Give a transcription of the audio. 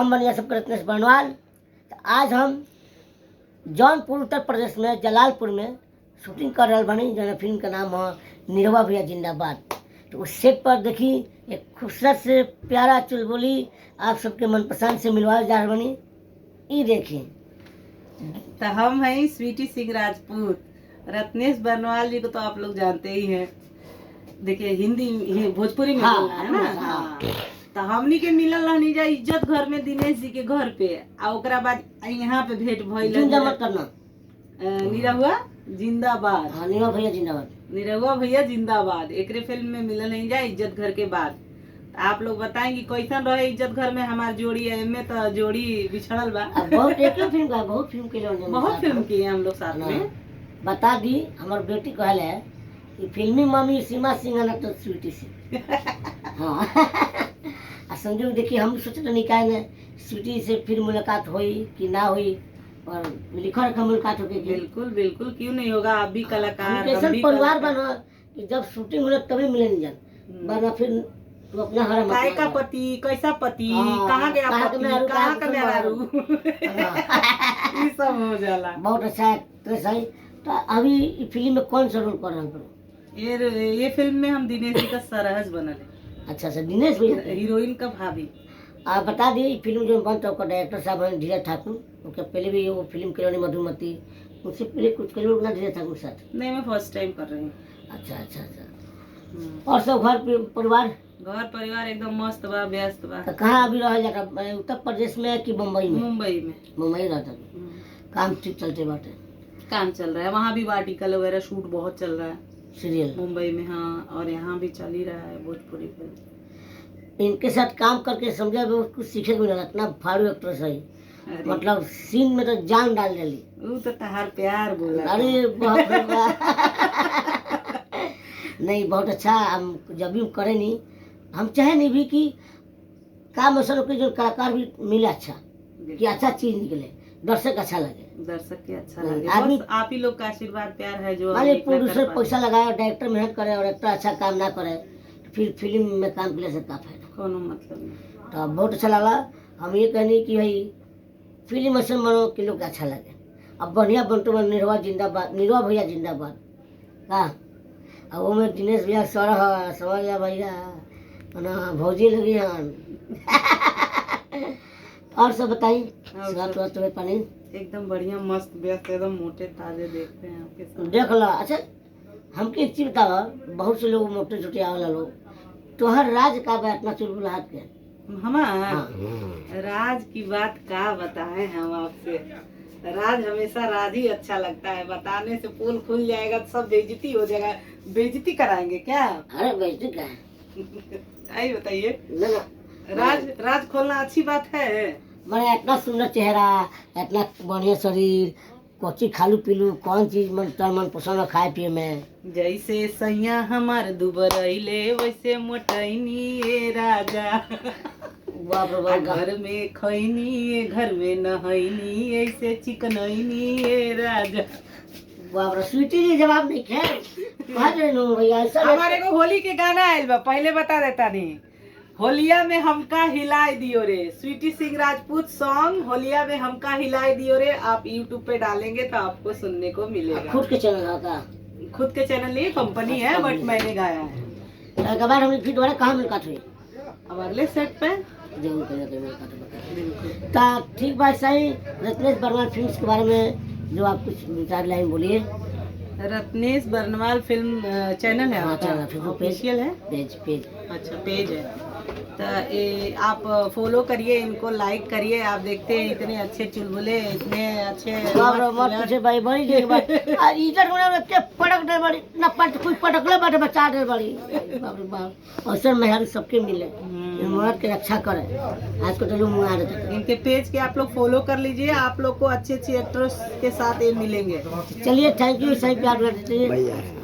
हम बनिया सबके रत्नेश बनवाल। तो आज हम जौनपुर उत्तर प्रदेश में जलालपुर में शूटिंग कर रहे बनी, जो फिल्म का नाम है निरहुआ भैया जिंदाबाद। तो उस सेट पर देखी एक खूबसूरत से प्यारा चुलबुली आप सबके मनपसंद से मिलवाए जा रहे बनी। ये देखिए, तो हम हैं स्वीटी सिंह राजपूत। रत्नेश बनवाल जी को तो आप लोग जानते ही हैं। देखिए भोजपुरी में बोलना है ना। हाँ। तो हमनी के मिलल रहनी जा इज्जत घर में दिनेश जी के घर पे, आ ओकरा बाद यहाँ पे भेंट भइल। जिंदाबाद करना, निरहुआ जिंदाबाद। हाँ निरहुआ भैया जिंदाबाद, निरहुआ भैया जिंदाबाद एकरे फिल्म में मिलल नहीं जा इज्जत घर के बाद। तो आप लोग बताएंगे कैसन रहे इज्जत घर में हमार जोड़ी है। में तो जोड़ी बिछड़ल बा। बहुत एक फिल्म का बहुत फिल्म के लिए बहुत फिल्म की है हम लोग साथ में। बता दी हमारे बेटी कहल है कि फिल्मी मम्मी सीमा सिंह है ना तो स्वीटी सिंह। हाँ संजोग देखिए, हम सोचते निकाय ने स्वीटी से फिर मुलाकात हुई कि ना हुई, और लिखा रखा मुलाकात होगी। बिल्कुल बिल्कुल, क्यों नहीं होगा। आप भी कलाकार, कैसा परिवार बना कि जब शूटिंग हो तभी मिले नहीं जान वरना फिर तू अपना हरा काय का पति, कैसा पति, कहाँ गया पति, कहाँ का मेहरारू, ये सब हो जाला। बहुत अच्छा एक्ट्रेस है। तो अभी फिल्म में कौन सा रोल कर रहा है? ये फिल्म में हम दिनेश जी का सरहज बनल है। अच्छा अच्छा, दिनेश भैया हीरोइन का भाभी। आप बता दी फिल्म जो बनता है डायरेक्टर साहब हैं धीरज ठाकुर। उनके पहले भी वो फिल्म करोनी मधुमती, उससे पहले कुछ करो ना धीरज ठाकुर साथ? नहीं, मैं फर्स्ट टाइम कर रही हूँ। अच्छा अच्छा अच्छा। और सब घर परिवार एकदम मस्त बा, व्यस्त बा। तो कहाँ अभी रह जाता, उत्तर प्रदेश में कि मुंबई में? मुंबई रहता। काम ठीक चलते बाटे? काम चल रहा है, वहाँ भी आर्टिकल वगैरह शूट बहुत चल रहा है सीरियल मुंबई में। हाँ, और यहाँ भी चल ही रहा है भोजपुरी फिल्म। इनके साथ काम करके समझा कुछ सीखे को मिला। इतना फाड़ू एक्ट्रेस है, मतलब सीन में तो जान डाल डाली। वो तो तहार प्यार बोला। अरे बहुत नहीं, बहुत अच्छा। हम जब भी करे नहीं, हम चाहे नहीं भी कि काम ऐसा के जो कलाकार भी मिले अच्छा, कि अच्छा चीज निकले, दर्शक अच्छा लगे, दर्शक के अच्छा लगे। आदमी बस आप ही लोग का आशीर्वाद प्यार है जो प्रोड्यूसर पैसा लगाए, डायरेक्टर मेहनत करे और एक्टर अच्छा काम ना करे, फिर फिल्म में काम के लिए का फायदा कोनो मतलब नहीं। तो बहुत अच्छा लगा। हम ये कहनी कि भाई फिल्म ऐसे बनो कि लोग अच्छा लगे। अब बढ़िया बनते बन निरहुआ जिंदाबाद, निरहुआ भैया जिंदाबाद का। अब वो में दिनेश भैया सर है, समझ जा भैया ना, भौजी लगी हन। और सब बताई तुम्हें पानी एकदम बढ़िया मस्त व्यस्त, एकदम मोटे ताजे देखते हैं आपके साथ। देख लो। अच्छा हमके एक चीज बताओ, बहुत से लोग मोटे छोटे आवाला लोग, तोहर राज का बा इतना चुलबुलाहट के? हमारा राज की बात का बताएं हम आपसे। राज हमेशा राज ही अच्छा लगता है। बताने से पोल खुल जाएगा तो सब बेइज्जती हो जाएगा। बेइज्जती कराएंगे क्या? अरे बेइज्जती क्या है? आई बताइए। राज खोलना अच्छी बात है। मैंने इतना सुंदर चेहरा, इतना बढ़िया शरीर, कोची खालू पीलू, कौन चीज मन पसंद है खाए पिए में? जैसे सैया हमार दुबरैले वैसे मोटैनी ए राजा। घर में खैनी घर में नहैनी ऐसे चिकनैनी ए राजा। बाप रे, स्वीटी जी जवाब नहीं खे भैया। हमारे को होली के गाना आयल बा, पहले बता देता नहीं। होलिया में हमका हिलाए दियो रे, स्वीटी सिंह राजपूत सॉन्ग होलिया में हमका हिलाए दियो रे। आप YouTube पे डालेंगे तो आपको सुनने को मिलेगा। खुद के चैनल का? खुद के चैनल नहीं, कंपनी है, बट मैंने गाया है। एक बार हमने फिर दोबारा कहाँ मुलाकात हुई? अब अगले सेट पे जरूर मुलाकात। ठीक बात सही। रत्नेश बर्नवाल फिल्म के बारे में जो आप कुछ विचार लाइन बोलिए। रत्नेश बर्नवाल फिल्म चैनल है? हाँ, चैनल ऑफिशियल है। पेज अच्छा, पेज है। तो आप फॉलो करिए, इनको लाइक करिए। आप देखते हैं इतने अच्छे चुलबुले, इतने अच्छे भाई बड़ी के पटक दे बड़ी ना, कुछ पटकले बाटे बचा दे बड़ी। अवसर मेहर सबके मिले, मर्द के रक्षा करे। आज को तो लोग मुआ देते। इनके पेज के आप लोग फॉलो कर लीजिए, आप लोग को अच्छे अच्छे एक्टर्स के साथ ये मिलेंगे। चलिए, थैंक यू, सही प्यार देते हैं।